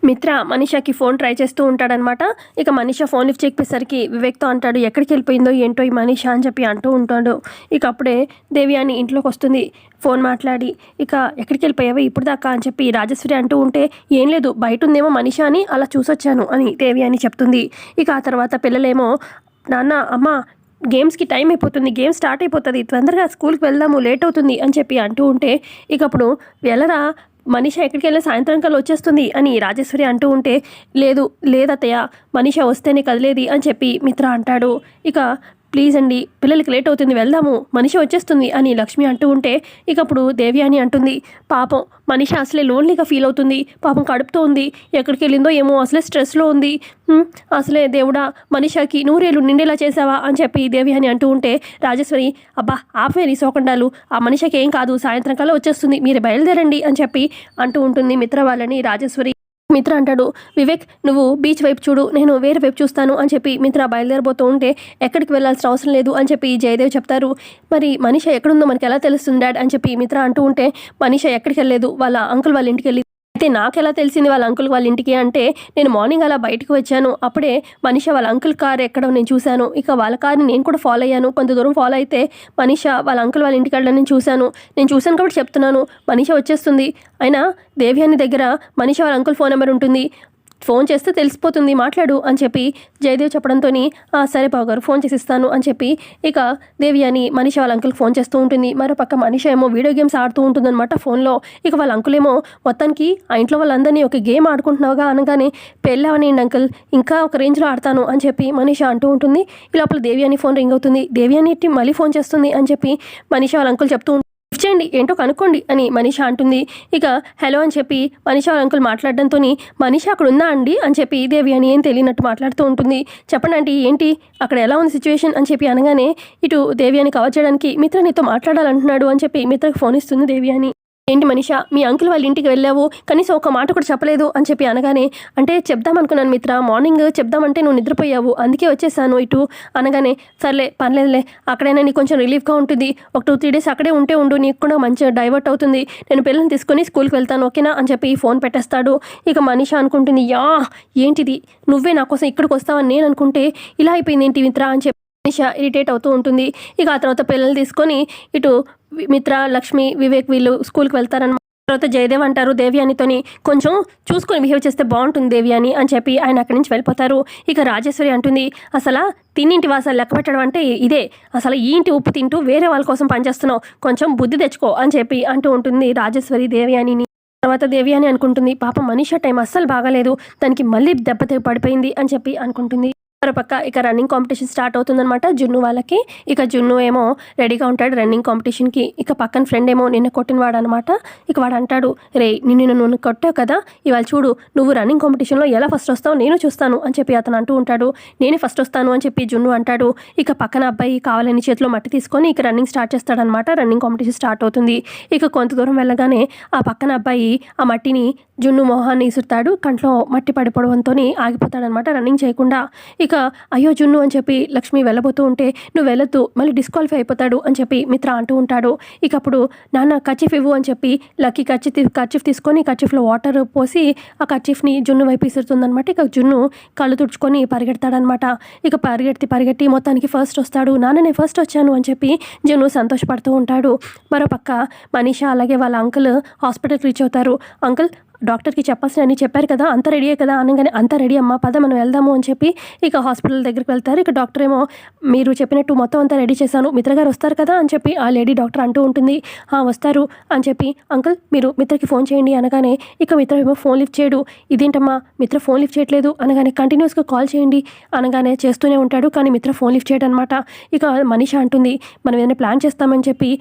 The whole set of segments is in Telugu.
మిత్ర మనీషాకి ఫోన్ ట్రై చేస్తూ ఉంటాడనమాట. ఇక మనీషా ఫోన్ లిఫ్ట్ చేయకపోయేసరికి వివేక్తో అంటాడు, ఎక్కడికి వెళ్ళిపోయిందో ఏంటో ఈ మనీషా అని చెప్పి అంటూ ఉంటాడు. ఇక అప్పుడే దేవ్యాని ఇంట్లోకి వస్తుంది ఫోన్ మాట్లాడి. ఇక ఎక్కడికి వెళ్ళిపోయావో ఇప్పుడు దాకా అని చెప్పి రాజేశ్వరి అంటూ ఉంటే, ఏం లేదు బయట ఉందేమో మనీషా అని అలా చూసొచ్చాను అని దేవ్యాని చెప్తుంది. ఇక ఆ తర్వాత పిల్లలేమో, నాన్న అమ్మ గేమ్స్కి టైం అయిపోతుంది, గేమ్ స్టార్ట్ అయిపోతుంది, తొందరగా స్కూల్కి వెళ్దాము లేట్ అవుతుంది అని చెప్పి అంటూ ఉంటే, ఇక అప్పుడు వెళ్ళరా మనీషా ఎక్కడికి వెళ్ళి సాయంత్రం కల్లా వచ్చేస్తుంది అని రాజేశ్వరి అంటూ ఉంటే, లేదత్తయ్య మనీషా వస్తేనే కదిలేది అని చెప్పి మిత్ర అంటాడు. ఇక ప్లీజ్ అండి పిల్లలకి లేట్ అవుతుంది వెళ్దాము మనీషా వచ్చేస్తుంది అని లక్ష్మి అంటూ ఉంటే, ఇక అప్పుడు దేవ్యాని అంటుంది, పాపం మనీషా అసలే లోన్లీగా ఫీల్ అవుతుంది, పాపం కడుపుతో ఉంది, ఎక్కడికి వెళ్ళిందో ఏమో అసలే స్ట్రెస్లో ఉంది, అసలే దేవుడా మనీషాకి నూరేళ్ళు నిండేలా చేసావా అని చెప్పి దేవ్యాని అంటూ ఉంటే, రాజేశ్వరి అబ్బా ఆపేరి సోకండాలు, ఆ మనీషాకి ఏం కాదు సాయంత్రం కల్లా వచ్చేస్తుంది మీరు బయలుదేరండి అని చెప్పి అంటూ ఉంటుంది మిత్ర వాళ్ళని రాజేశ్వరి. మిత్ర అంటాడు, వివేక్ నువ్వు బీచ్ వైపు చూడు, నేను వేరే వైపు చూస్తాను అని చెప్పి మిత్ర బయలుదేరబోతూ ఉంటే, ఎక్కడికి వెళ్ళాల్సిన అవసరం లేదు అని చెప్పి జయదేవ్ చెప్తారు. మరి మనీషా ఎక్కడుందో మనకి ఎలా తెలుస్తుంది డాడ్ అని చెప్పి మిత్ర అంటూ ఉంటే, మనీషా ఎక్కడికి వెళ్ళలేదు వాళ్ళ అంకుల్ వాళ్ళ ఇంటికి వెళ్ళి, అయితే నాకెలా తెలిసింది వాళ్ళ అంకుల్ వాళ్ళ ఇంటికి అంటే, నేను మార్నింగ్ అలా బయటకు వచ్చాను, అప్పుడే మనీషా వాళ్ళ అంకుల్ కార్ ఎక్కడో నేను చూశాను, ఇక వాళ్ళ కార్ని నేను కూడా ఫాలో అయ్యాను, కొంత దూరం ఫాలో అయితే మనీషా వాళ్ళ అంకుల్ వాళ్ళ ఇంటికి వెళ్ళడం నేను చూశాను కాబట్టి చెప్తున్నాను, మనీషా వచ్చేస్తుంది. అయినా దేవ్యాని దగ్గర మనీషా వాళ్ళ అంకుల్ ఫోన్ నెంబర్ ఉంటుంది, ఫోన్ చేస్తే తెలిసిపోతుంది మాట్లాడు అని చెప్పి జయదేవ్ చెప్పడంతో, సరే బావగారు ఫోన్ చేసిస్తాను అని చెప్పి ఇక దేవ్యాని మనీషా వాళ్ళ అంకుల్కి ఫోన్ చేస్తూ ఉంటుంది. మరో పక్క మనీషా ఏమో వీడియో గేమ్స్ ఆడుతూ ఉంటుందన్నమాట ఫోన్లో. ఇక వాళ్ళ అంకుల్ ఏమో మొత్తానికి ఆ ఇంట్లో వాళ్ళందరినీ ఒక గేమ్ ఆడుకుంటున్నావుగా అనగానే, పెళ్ళవనిండి అంకుల్ ఇంకా ఒక రేంజ్లో ఆడతాను అని చెప్పి మనీషా అంటూ ఉంటుంది. ఈ లోపల దేవ్యాని ఫోన్ రింగ్ అవుతుంది. దేవ్యాని మళ్ళీ ఫోన్ చేస్తుంది అని చెప్పి మనీషా వాళ్ళ అంకుల్ చెప్తూ లిఫ్ట్ చేయండి ఏంటో కనుక్కోండి అని మనీషా అంటుంది. ఇక హలో అని చెప్పి మనీషా వాళ్ళ అంకుల్ మాట్లాడడంతో, మనీషా అక్కడ ఉందా అండి అని చెప్పి దేవ్యాని ఏం తెలియనట్టు మాట్లాడుతూ ఉంటుంది. చెప్పండి ఆంటీ ఏంటి అక్కడ ఎలా ఉంది సిచ్యువేషన్ అని చెప్పి అనగానే, ఇటు దేవ్యాని కవర్ చేయడానికి మిత్ర నీతో మాట్లాడాలంటున్నాడు అని చెప్పి మిత్రకు ఫోన్ ఇస్తుంది దేవ్యాని. ఏంటి మనీషా మీ అంకుల్ వాళ్ళ ఇంటికి వెళ్ళావు కనీసం ఒక మాట కూడా చెప్పలేదు అని చెప్పి అనగానే, అంటే చెప్దామనుకున్నాను మిత్ర, మార్నింగ్ చెప్దామంటే నువ్వు నిద్రపోయావు అందుకే వచ్చేసాను ఇటు అనగానే, సర్లే పర్లేదులే అక్కడైనా నీకు కొంచెం రిలీఫ్గా ఉంటుంది, ఒక 2-3 డేస్ అక్కడే ఉండు నీకు కూడా మంచిగా డైవర్ట్ అవుతుంది, నేను పిల్లల్ని తీసుకొని స్కూల్కి వెళ్తాను ఓకేనా అని చెప్పి ఫోన్ పెట్టేస్తాడు. ఇక మనీషా అనుకుంటుంది, ఏంటిది నువ్వే నా కోసం ఇక్కడికి వస్తావని నేను అనుకుంటే ఇలా అయిపోయింది ఏంటి మిత్ర అని చెప్పి మనీషా ఇరిటేట్ అవుతూ ఉంటుంది. ఇక ఆ తర్వాత పిల్లల్ని తీసుకొని ఇటు మిత్ర లక్ష్మి వివేక్ వీళ్ళు స్కూల్కి వెళ్తారన్నమాట. తర్వాత జయదేవ్ అంటారు దేవ్యానితోని, కొంచెం చూసుకొని బిహేవ్ చేస్తే బాగుంటుంది దేవ్యాని అని చెప్పి ఆయన అక్కడి నుంచి వెళ్ళిపోతారు. ఇక రాజేశ్వరి అంటుంది, అసలు తిన్నింటి వాసాలు లెక్క పెట్టడం అంటే ఇదే, అసలు ఈ ఇంటి ఉప్పు తింటూ వేరే వాళ్ళ కోసం పనిచేస్తున్నావు, కొంచెం బుద్ధి తెచ్చుకో అని చెప్పి అంటూ ఉంటుంది రాజేశ్వరి దేవ్యానిని. తర్వాత దేవ్యాని అనుకుంటుంది, పాపం మనీషా టైం అస్సలు బాగాలేదు, దానికి మళ్ళీ దెబ్బ పడిపోయింది అని చెప్పి అనుకుంటుంది. మరోపక్క ఇక రన్నింగ్ కాంపిటీషన్ స్టార్ట్ అవుతుందన్నమాట జున్ను వాళ్ళకి. ఇక జున్ను ఏమో రెడీగా ఉంటాడు రన్నింగ్ కాంపిటీషన్కి. ఇక పక్కన ఫ్రెండ్ ఏమో నిన్న కొట్టినవాడు అనమాట. ఇక వాడు అంటాడు, రే నిన్ను కొట్టావు కదా, ఇవాళ చూడు నువ్వు రన్నింగ్ కాంపిటీషన్లో ఎలా ఫస్ట్ వస్తావు నేను చూస్తాను అని చెప్పి అతను అంటూ ఉంటాడు. నేనే ఫస్ట్ వస్తాను అని చెప్పి జున్ను అంటాడు. ఇక పక్కన అబ్బాయి కావాలని చేతిలో మట్టి తీసుకొని ఇక రన్నింగ్ స్టార్ట్ చేస్తాడనమాట. రన్నింగ్ కాంపిటీషన్ స్టార్ట్ అవుతుంది. ఇక కొంత దూరం వెళ్ళగానే ఆ పక్కన అబ్బాయి ఆ మట్టిని జున్ను మొహాన్ని ఇసురుతాడు, కంట్లో మట్టి పడిపోవడంతో ఆగిపోతాడనమాట రన్నింగ్ చేయకుండా. ఇక అయ్యో జున్ను అని చెప్పి లక్ష్మి వెళ్ళబోతూ ఉంటే, నువ్వు వెళ్ళొద్దు మళ్ళీ డిస్క్వాలిఫై అయిపోతాడు అని చెప్పి మిత్ర అంటూ ఉంటాడు. ఇక అప్పుడు నాన్న కర్చీఫ్ ఇవ్వు అని చెప్పి లక్కీ కర్చీఫ్ తీసుకొని కర్చీఫ్లో వాటర్ పోసి ఆ కర్చీఫ్ని జున్ను వైపు ఇసురుతుందనమాట. ఇక జున్ను కళ్ళు తుడుచుకొని పరిగెడతాడనమాట. ఇక పరిగెట్టి మొత్తానికి ఫస్ట్ వస్తాడు. నాన్న నేను ఫస్ట్ వచ్చాను అని చెప్పి జున్ను సంతోషపడుతూ ఉంటాడు. మరోపక్క మనీషా అలాగే వాళ్ళ అంకుల్ హాస్పిటల్కి రీచ్ అవుతారు. అంకుల్ డాక్టర్కి చెప్పాల్సిన అన్నీ చెప్పారు కదా, అంత రెడీయే కదా అనగానే, అంతా రెడీ అమ్మా పద మనం వెళ్దాము అని చెప్పి ఇక హాస్పిటల్ దగ్గరికి వెళ్తారు. ఇక డాక్టర్ ఏమో, మీరు చెప్పినట్టు మొత్తం అంతా రెడీ చేశాను, మిత్ర గారు వస్తారు కదా అని చెప్పి ఆ లేడీ డాక్టర్ అంటూ ఉంటుంది. వస్తారు అని చెప్పి, అంకుల్ మీరు మిత్రకి ఫోన్ చేయండి అనగానే, ఇక మిత్ర ఏమో ఫోన్ లిఫ్ట్ చేయడు. ఇదేంటమ్మా మిత్ర ఫోన్ లిఫ్ట్ చేయట్లేదు అనగానే, కంటిన్యూస్గా కాల్ చేయండి అనగానే చేస్తూనే ఉంటాడు, కానీ మిత్ర ఫోన్ లిఫ్ట్ చేయడం అనమాట. ఇక మనీషా అంటుంది, మనం ఏదైనా ప్లాన్ చేస్తామని చెప్పి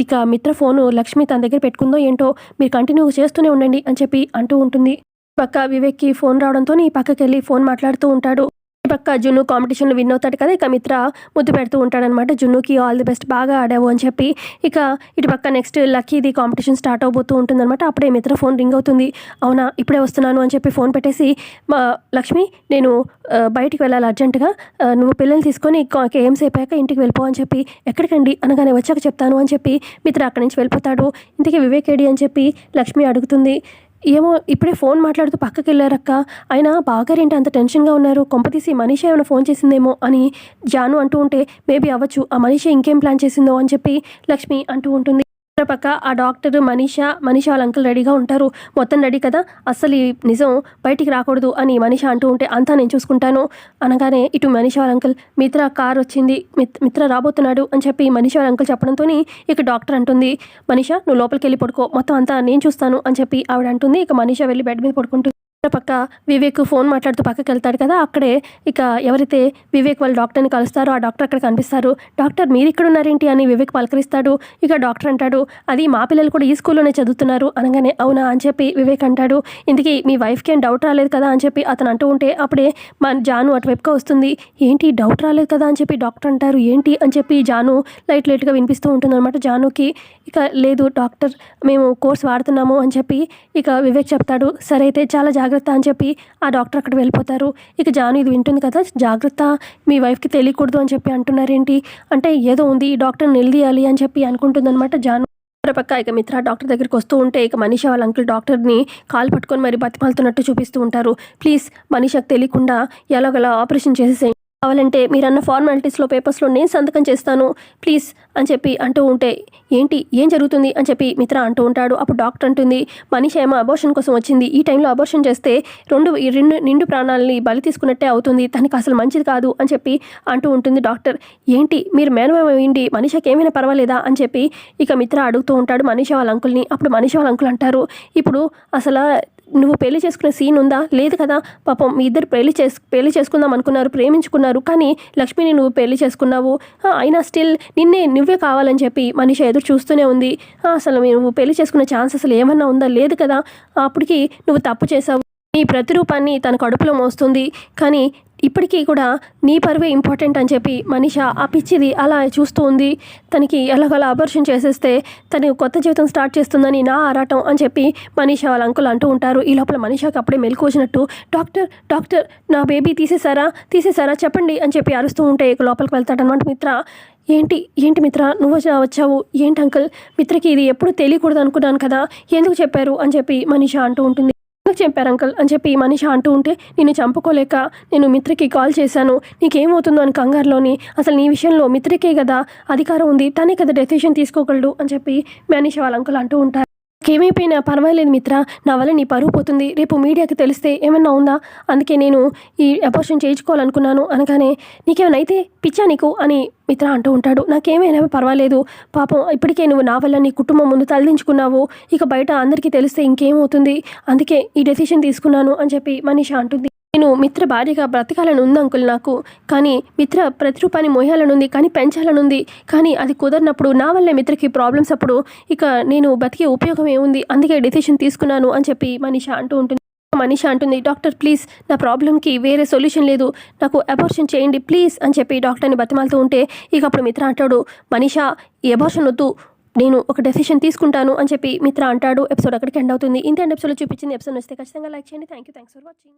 ఇక మిత్ర ఫోను లక్ష్మి తన దగ్గర పెట్టుకుందో ఏంటో, మీరు కంటిన్యూగా చేస్తూనే ఉండండి అని చెప్పి అంటూ ఉంటుంది. పక్క వివేక్కి ఫోన్ రావడంతో ఈ పక్కకి వెళ్ళి ఫోన్ మాట్లాడుతూ ఉంటాడు. ఈ పక్క జున్ను కాంపిటీషన్లో విన్ అవుతాడు కదా, ఇక మిత్ర ముద్దు పెడుతూ ఉంటాడనమాట జున్నుకి, ఆల్ ది బెస్ట్ బాగా ఆడావు అని చెప్పి. ఇక ఇటు పక్క నెక్స్ట్ లక్కీది కాంపిటీషన్ స్టార్ట్ అవబోతూ ఉంటుందన్నమాట. అప్పుడే మిత్ర ఫోన్ రింగ్ అవుతుంది. అవునా ఇప్పుడే వస్తున్నాను అని చెప్పి ఫోన్ పెట్టేసి, లక్ష్మి నేను బయటికి వెళ్ళాలి అర్జెంటుగా, నువ్వు పిల్లల్ని తీసుకొని గేమ్స్ అయిపోయాక ఇంటికి వెళ్ళిపో అని చెప్పి, ఎక్కడికండి అనగానే, వచ్చాక చెప్తాను అని చెప్పి మిత్ర అక్కడి నుంచి వెళ్ళిపోతాడు. ఇంటికి వివేక్ ఏడి అని చెప్పి లక్ష్మి అడుగుతుంది. ఏమో ఇప్పుడే ఫోన్ మాట్లాడుతూ పక్కకెళ్ళారక్క. అయినా బావగారేంటి అంత టెన్షన్‌గా ఉన్నారు? కొంపతీసి మనీషా ఏమైనా ఫోన్ చేసిందేమో అని జాను అంటూ ఉంటే, మేబీ అవ్వచ్చు. ఆ మనీషా ఇంకేం ప్లాన్ చేసిందో అని చెప్పి లక్ష్మి అంటూ ఉంటుంది. మరో పక్క ఆ డాక్టరు మనీషా వాళ్ళ అంకుల్ రెడీగా ఉంటారు. మొత్తం రెడీ కదా! అస్సలు ఈ నిజం బయటికి రాకూడదు అని మనీషా అంటూ ఉంటే, అంతా నేను చూసుకుంటాను అనగానే ఇటు మనీషా వాళ్ళ అంకుల్ మిత్ర కార్ వచ్చింది. మిత్ర రాబోతున్నాడు అని చెప్పి మనీషా వాళ్ళ అంకుల్ చెప్పడంతోని ఇక డాక్టర్ అంటుంది, మనీషా నువ్వు లోపలికెళ్ళి పడుకో. మొత్తం అంతా నేను చూస్తాను అని చెప్పి ఆవిడ అంటుంది. ఇక మనీషా వెళ్ళి బెడ్ మీద పడుకుంటుంది. మరో పక్క వివేక్ ఫోన్ మాట్లాడుతూ పక్కకెళ్తాడు కదా! అక్కడే ఇక ఎవరైతే వివేక్ వాళ్ళ డాక్టర్‌ని కలుస్తారో ఆ డాక్టర్ అక్కడ కనిపిస్తారు. డాక్టర్ మీరిక్కడున్నారేంటి అని వివేక్ పలకరిస్తాడు. ఇక డాక్టర్ అంటాడు, అది మా పిల్లలు కూడా ఈ స్కూల్లోనే చదువుతున్నారు అనగానే, అవునా అని చెప్పి వివేక్ అంటాడు. ఇంతకీ మీ వైఫ్‌కి ఏం డౌట్ రాలేదు కదా అని చెప్పి అతను అంటూ ఉంటే, అప్పుడే మన జాను అటువైపుగా వస్తుంది. ఏంటి డౌట్ రాలేదు కదా అని చెప్పి డాక్టర్ అంటారు. ఏంటి అని చెప్పి జాను లైట్‌గా వినిపిస్తూ ఉంటుందన్నమాట జానుకి. ఇక లేదు డాక్టర్ మేము కోర్స్ వాడుతున్నాము అని చెప్పి ఇక వివేక్ చెప్తాడు. సరే అయితే చాలా జాగ్రత్త అని చెప్పి ఆ డాక్టర్ అక్కడికి వెళ్ళిపోతారు. ఇక జాను ఇది వింటుంది కదా, జాగ్రత్త మీ వైఫ్‌కి తెలియకూడదు అని చెప్పి అంటున్నారేంటి? అంటే ఏదో ఉంది ఈ డాక్టర్‌ని నిలదీయాలి అని చెప్పి అనుకుంటుందన్నమాట జాను. మరో పక్క ఇక మిత్ర డాక్టర్ దగ్గరికి వస్తూ ఉంటే, ఇక మనీషా వాళ్ళ అంకుల్ డాక్టర్‌ని కాలు పట్టుకొని మరి బతిమాలుతున్నట్టు చూపిస్తూ ఉంటారు. ప్లీజ్ మనీషాకి తెలియకుండా ఎలాగోలా ఆపరేషన్ చేసేసేయండి. కావాలంటే మీరన్న ఫార్మాలిటీస్‌లో పేపర్స్‌లో నేను సంతకం చేస్తాను ప్లీజ్ అని చెప్పి అంటూ ఉంటే, ఏంటి ఏం జరుగుతుంది అని చెప్పి మిత్ర అంటూ ఉంటాడు. అప్పుడు డాక్టర్ అంటుంది, మనీషా ఏమో అబార్షన్ కోసం వచ్చింది. ఈ టైంలో అబార్షన్ చేస్తే రెండు నిండు ప్రాణాలని బలి తీసుకున్నట్టే అవుతుంది. తనకి అసలు మంచిది కాదు అని చెప్పి అంటూ ఉంటుంది డాక్టర్. ఏంటి మీరు మేనమామ అయ్యుండి మనీషాకి ఏమైనా పర్వాలేదా అని చెప్పి ఇక మిత్ర అడుగుతూ ఉంటాడు మనీషా వాళ్ళ అంకుల్‌ని. అప్పుడు మనీషా వాళ్ళ అంకుల్ అంటారు, ఇప్పుడు అసల నువ్వు పెళ్లి చేసుకునే సీన్ ఉందా? లేదు కదా! పాపం మీ ఇద్దరు పెళ్లి చేసుకుందాం అనుకున్నారు, ప్రేమించుకున్నారు. కానీ లక్ష్మిని నువ్వు పెళ్లి చేసుకున్నావు. అయినా స్టిల్ నువ్వే కావాలని చెప్పి మనీషా ఎదురు చూస్తూనే ఉంది. అసలు నువ్వు పెళ్లి చేసుకునే ఛాన్స్ అసలు ఏమన్నా ఉందా? లేదు కదా! అప్పటికి నువ్వు తప్పు చేశావు. నీ ప్రతిరూపాన్ని తన కడుపులో మోస్తుంది. కానీ ఇప్పటికీ కూడా నీ పరువే ఇంపార్టెంట్ అని చెప్పి మనీషా ఆ పిచ్చిది అలా చూస్తూ ఉంది. తనకి ఎలాగోలా అబార్షన్ చేసేస్తే తను కొత్త జీవితం స్టార్ట్ చేస్తుందని నా ఆరాటం అని చెప్పి మనీషా వాళ్ళ అంకుల్ అంటూ ఉంటారు. ఈ లోపల మనీషాకి అప్పుడే మెలకు వచ్చినట్టు, డాక్టర్ నా బేబీ తీసేశారా చెప్పండి అని చెప్పి అరుస్తూ ఉంటే ఇక లోపలికి వెళ్తాడనమాట మిత్ర. ఏంటి మిత్ర నువ్వు వచ్చావు? ఏంటి అంకుల్, మిత్రకి ఇది ఎప్పుడు తెలియకూడదు అనుకున్నాను కదా, ఎందుకు చెప్పారు అని చెప్పి మనీషా అంటూ ఉంటుంది. ఎందుకు చెప్పారు అంకుల్ అని చెప్పి మనీషా అంటూ ఉంటే, నిన్ను చంపుకోలేక నేను మిత్రకి కాల్ చేశాను. నీకేమవుతుందో అని కంగారులోని, అసలు నీ విషయంలో మిత్రకే కదా అధికారం ఉంది, తనే కదా డెసిషన్ తీసుకోగలడు అని చెప్పి మనీషా వాళ్ళ అంకుల్ అంటూ ఉంటారు. ఏమైపోయినా పర్వాలేదు మిత్ర, నా వల్ల నీ పరువు పోతుంది. రేపు మీడియాకి తెలిస్తే ఏమన్నా ఉందా? అందుకే నేను ఈ అబార్షన్ చేయించుకోవాలనుకున్నాను అనగానే, నీకేమైనా అయితే పిచ్చా నీకు అని మిత్ర అంటూ ఉంటాడు. నాకేమైనా పర్వాలేదు, పాపం ఇప్పటికే నువ్వు నా వల్ల నీ కుటుంబం ముందు తలదించుకున్నావు. ఇక బయట అందరికీ తెలిస్తే ఇంకేమవుతుంది? అందుకే ఈ డెసిషన్ తీసుకున్నాను అని చెప్పి మనీషా అంటుంది. నేను మిత్ర భార్యగా బ్రతకాలని ఉంది అంకుల్ నాకు. కానీ మిత్ర ప్రతిరూపాన్ని మోయాలనుంది, కానీ పెంచాలనుంది. కానీ అది కుదరినప్పుడు నా వల్లే మిత్రకి ప్రాబ్లమ్స్ అప్పుడు ఇక నేను బతికే ఉపయోగం ఏముంది? అందుకే డెసిషన్ తీసుకున్నాను అని చెప్పి మనీషా అంటూ ఉంటుంది. మనీషా అంటుంది, డాక్టర్ ప్లీజ్ నా ప్రాబ్లంకి వేరే సొల్యూషన్ లేదు, నాకు అబార్షన్ చేయండి ప్లీజ్ అని చెప్పి డాక్టర్ని బతిమాలుతూ ఉంటే, ఇక అప్పుడు మిత్ర అంటాడు, మనీషా ఈ అబార్షన్ వద్దు, నేను ఒక డెసిషన్ తీసుకుంటాను అని చెప్పి మిత్ర అంటాడు. ఎపిసోడ్ అక్కడికి ఎండ్ అవుతుంది. ఇంత ఎపిసోడ్లో చూపించింది. ఎపిసోడ్ వస్తే ఖచ్చితంగా లైక్ చేయండి. Thanks for watching.